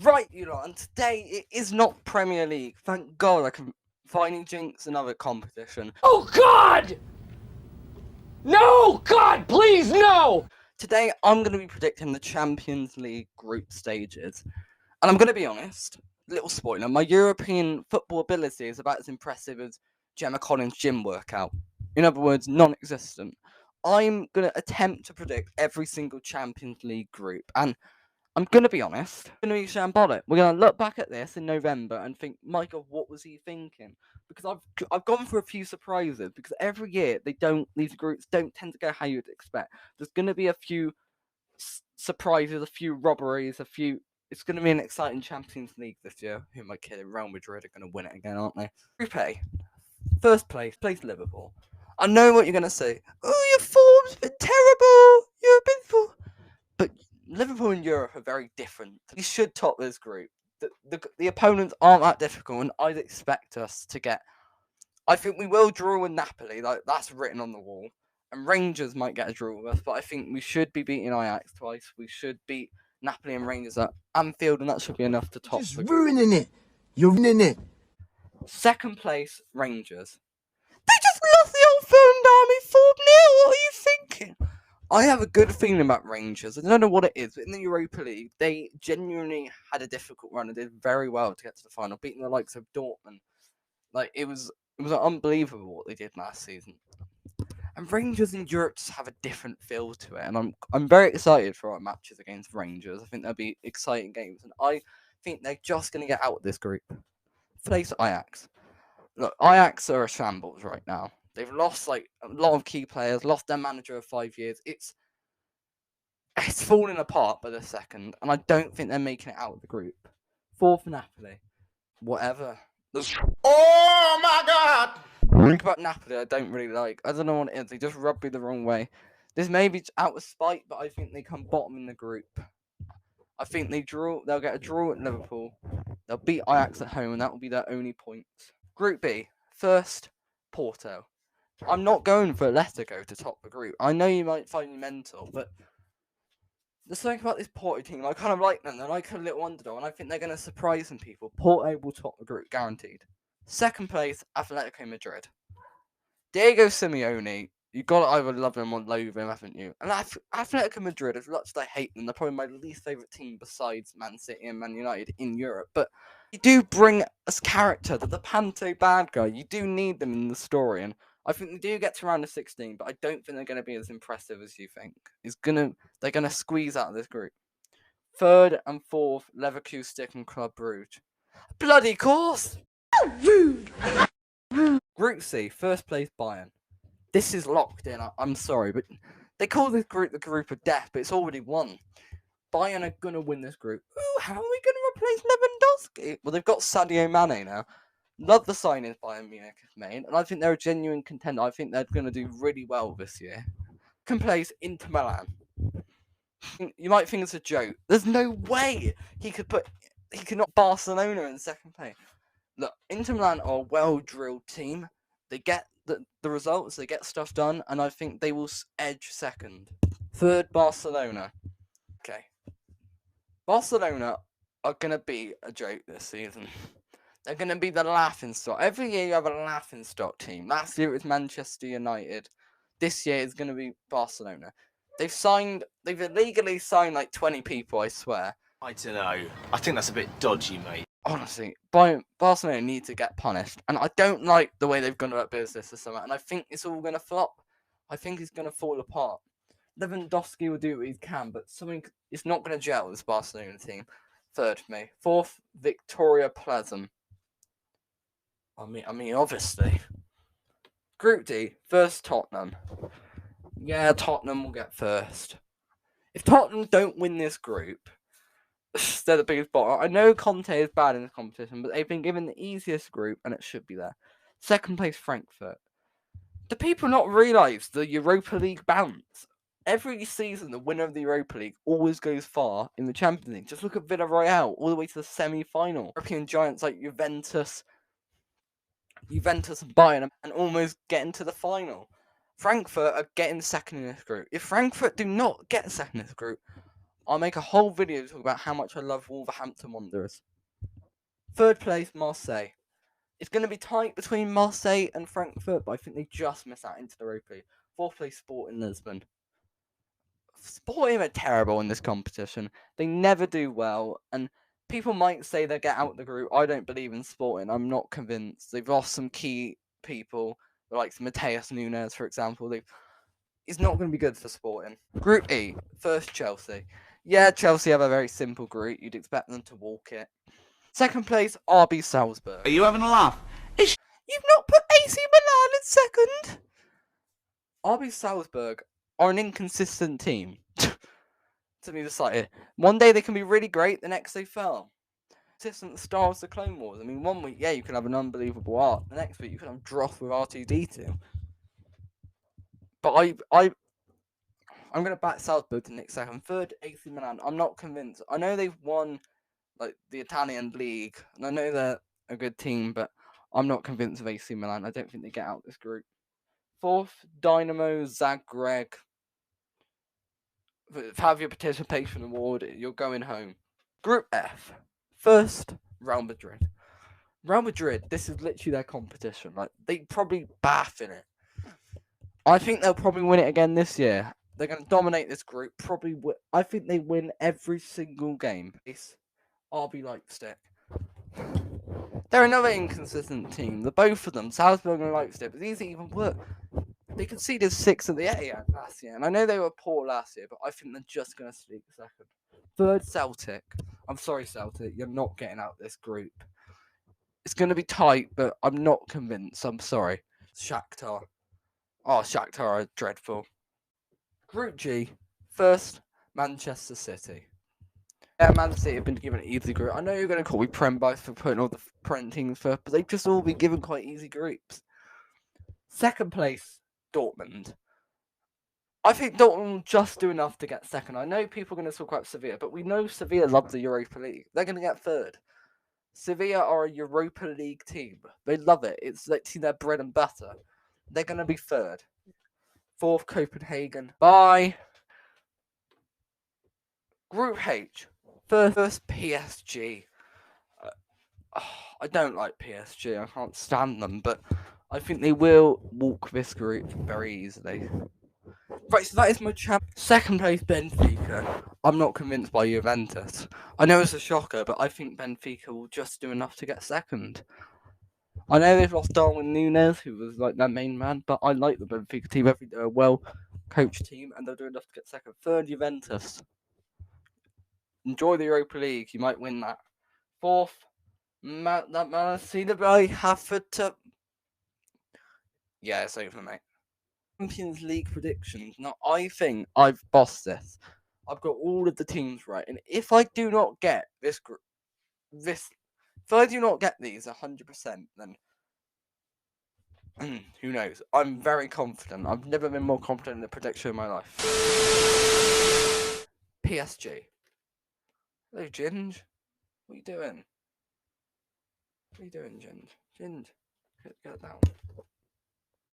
Right, you lot, and today it is not Premier League. Thank God I can finally jinx another competition. Oh God! No! God, please, no! Today I'm going to be predicting the Champions League group stages. And I'm going to be honest, little spoiler, my European football ability is about as impressive as Gemma Collins' gym workout. In other words, non existent. I'm going to attempt to predict every single Champions League group, and I'm going to be honest, I'm going to be shambolic. We're going to look back at this in November and think, my God, what was he thinking? Because I've gone for a few surprises, because every year these groups don't tend to go how you'd expect. There's going to be a few surprises, a few robberies, it's going to be an exciting Champions League this year. Who am I kidding? Real Madrid are going to win it again, aren't they? Group A, first place Liverpool. I know what you're going to say. Oh, your form's been terrible. You're a bit full. But Liverpool and Europe are very different. We should top this group. The opponents aren't that difficult, and I'd expect us to get. I think we will draw with Napoli, like that's written on the wall. And Rangers might get a draw with us, but I think we should be beating Ajax twice. We should beat Napoli and Rangers at Anfield, and that should be enough to top. Just ruining it. You're ruining it. Second place, Rangers. They just lost the old phone army 4-0. What are you thinking? I have a good feeling about Rangers. I don't know what it is, but in the Europa League, they genuinely had a difficult run and did very well to get to the final, beating the likes of Dortmund. Like it was unbelievable what they did last season. And Rangers in Europe just have a different feel to it, and I'm very excited for our matches against Rangers. I think they'll be exciting games, and I think they're just going to get out of this group. Face Ajax. Look, Ajax are a shambles right now. They've lost like a lot of key players, lost their manager of 5 years. It's falling apart by the second, and I don't think they're making it out of the group. Fourth, Napoli. Whatever. Oh my God! Think about Napoli, I don't really like. I don't know what it is. They just rub me the wrong way. This may be out of spite, but I think they come bottom in the group. I think they'll get a draw at Liverpool. They'll beat Ajax at home, and that will be their only points. Group B. First, Porto. I'm not going for Atletico to top the group. I know you might find me mental, but there's something about this Porto team. I kind of like them. They're like a little underdog, and I think they're going to surprise some people. Porto will top the group, guaranteed. Second place, Atletico Madrid. Diego Simeone, you've got to either love him or loathe him, haven't you? And Atletico Madrid, as much as I hate them, they're probably my least favourite team besides Man City and Man United in Europe. But you do bring as character, the Panto bad guy. You do need them in the story, and I think they do get to round of 16, but I don't think they're going to be as impressive as you think. They're going to squeeze out of this group. Third and fourth, Leverkusen and Club Brugge. Bloody course! Rude. Group C, first place Bayern. This is locked in. I'm sorry, but they call this group the group of death, but it's already won. Bayern are going to win this group. Ooh, how are we going to replace Lewandowski? Well, they've got Sadio Mane now. Love the signings Bayern Munich have made, and I think they're a genuine contender. I think they're going to do really well this year. Can place Inter Milan. You might think it's a joke. There's no way he could not Barcelona in second place. Look, Inter Milan are a well-drilled team. They get the results, they get stuff done, and I think they will edge second. Third, Barcelona. Okay. Barcelona are going to be a joke this season. They're going to be the laughingstock. Every year you have a laughingstock team. Last year it was Manchester United. This year it's going to be Barcelona. They've illegally signed like 20 people, I swear. I don't know. I think that's a bit dodgy, mate. Honestly, Barcelona need to get punished. And I don't like the way they've gone about business this summer. And I think it's all going to flop. I think it's going to fall apart. Lewandowski will do what he can, but it's not going to gel, this Barcelona team. Third for me. Fourth, Victoria Pleasant. I mean, obviously. Group D, first Tottenham. Yeah, Tottenham will get first. If Tottenham don't win this group, they're the biggest bottom. I know Conte is bad in this competition, but they've been given the easiest group, and it should be there. Second place, Frankfurt. Do people not realise the Europa League bounce? Every season, the winner of the Europa League always goes far in the Champions League. Just look at Villarreal, all the way to the semi-final. European giants like Juventus and Bayern, and almost getting to the final. Frankfurt are getting second in this group. If Frankfurt do not get second in this group, I'll make a whole video talking about how much I love Wolverhampton Wanderers. Third place, Marseille. It's going to be tight between Marseille and Frankfurt, but I think they just miss out into the Europa League. Fourth place, Sporting Lisbon. Sporting are terrible in this competition. They never do well, and people might say they get out the group. I don't believe in Sporting. I'm not convinced. They've lost some key people, like Mateus Nunes, for example. It's not going to be good for Sporting. Group E, first Chelsea. Yeah, Chelsea have a very simple group. You'd expect them to walk it. Second place, RB Salzburg. Are you having a laugh? You've not put AC Milan in second. RB Salzburg are an inconsistent team. To be decided. One day they can be really great, the next they fell. Consistent stars of the Clone Wars. I mean, one week, yeah, you can have an unbelievable art. The next week, you can have Droth with R2D2. But I'm going to back Salzburg to nick second. Third, AC Milan. I'm not convinced. I know they've won like the Italian league, and I know they're a good team, but I'm not convinced of AC Milan. I don't think they get out this group. Fourth, Dynamo Zagreb. Have your participation awarded. You're going home. Group F. First, Real Madrid. Real Madrid, this is literally their competition. Like, they probably bath in it. I think they'll probably win it again this year. They're going to dominate this group. I think they win every single game. It's RB Leipzig. They're another inconsistent team. The both of them, Salzburg and Leipzig, but these even work. They conceded 6 at the Etihad last year, and I know they were poor last year, but I think they're just going to sneak second. Third, Celtic. I'm sorry, Celtic, you're not getting out this group. It's going to be tight, but I'm not convinced. I'm sorry. Shakhtar. Oh, Shakhtar are dreadful. Group G. First, Manchester City. Yeah, Man City have been given an easy group. I know you're going to call me Prem-Bice for putting all the Prem teams first, but they've just all been given quite easy groups. Second place, Dortmund. I think Dortmund will just do enough to get second. I know people are going to talk about Sevilla, but we know Sevilla love the Europa League. They're going to get third. Sevilla are a Europa League team. They love it. It's literally their bread and butter. They're going to be third. Fourth, Copenhagen. Bye. Group H. First, PSG. I don't like PSG. I can't stand them, but I think they will walk this group very easily. Right, so that is my champ. Second place, Benfica. I'm not convinced by Juventus. I know it's a shocker, but I think Benfica will just do enough to get second. I know they've lost Darwin Núñez, who was like their main man, but I like the Benfica team. I think they're a well-coached team, and they'll do enough to get second. Third, Juventus. Enjoy the Europa League. You might win that. Fourth, Man City. I have to. Yeah, it's over, mate. Champions League predictions. Now, I think I've bossed this. I've got all of the teams right, and if I do not get if I do not get these 100%, then who knows? I'm very confident. I've never been more confident in a prediction in my life. PSG. Hello, Ginge. What are you doing? What are you doing, Ginge? Ginge, get down.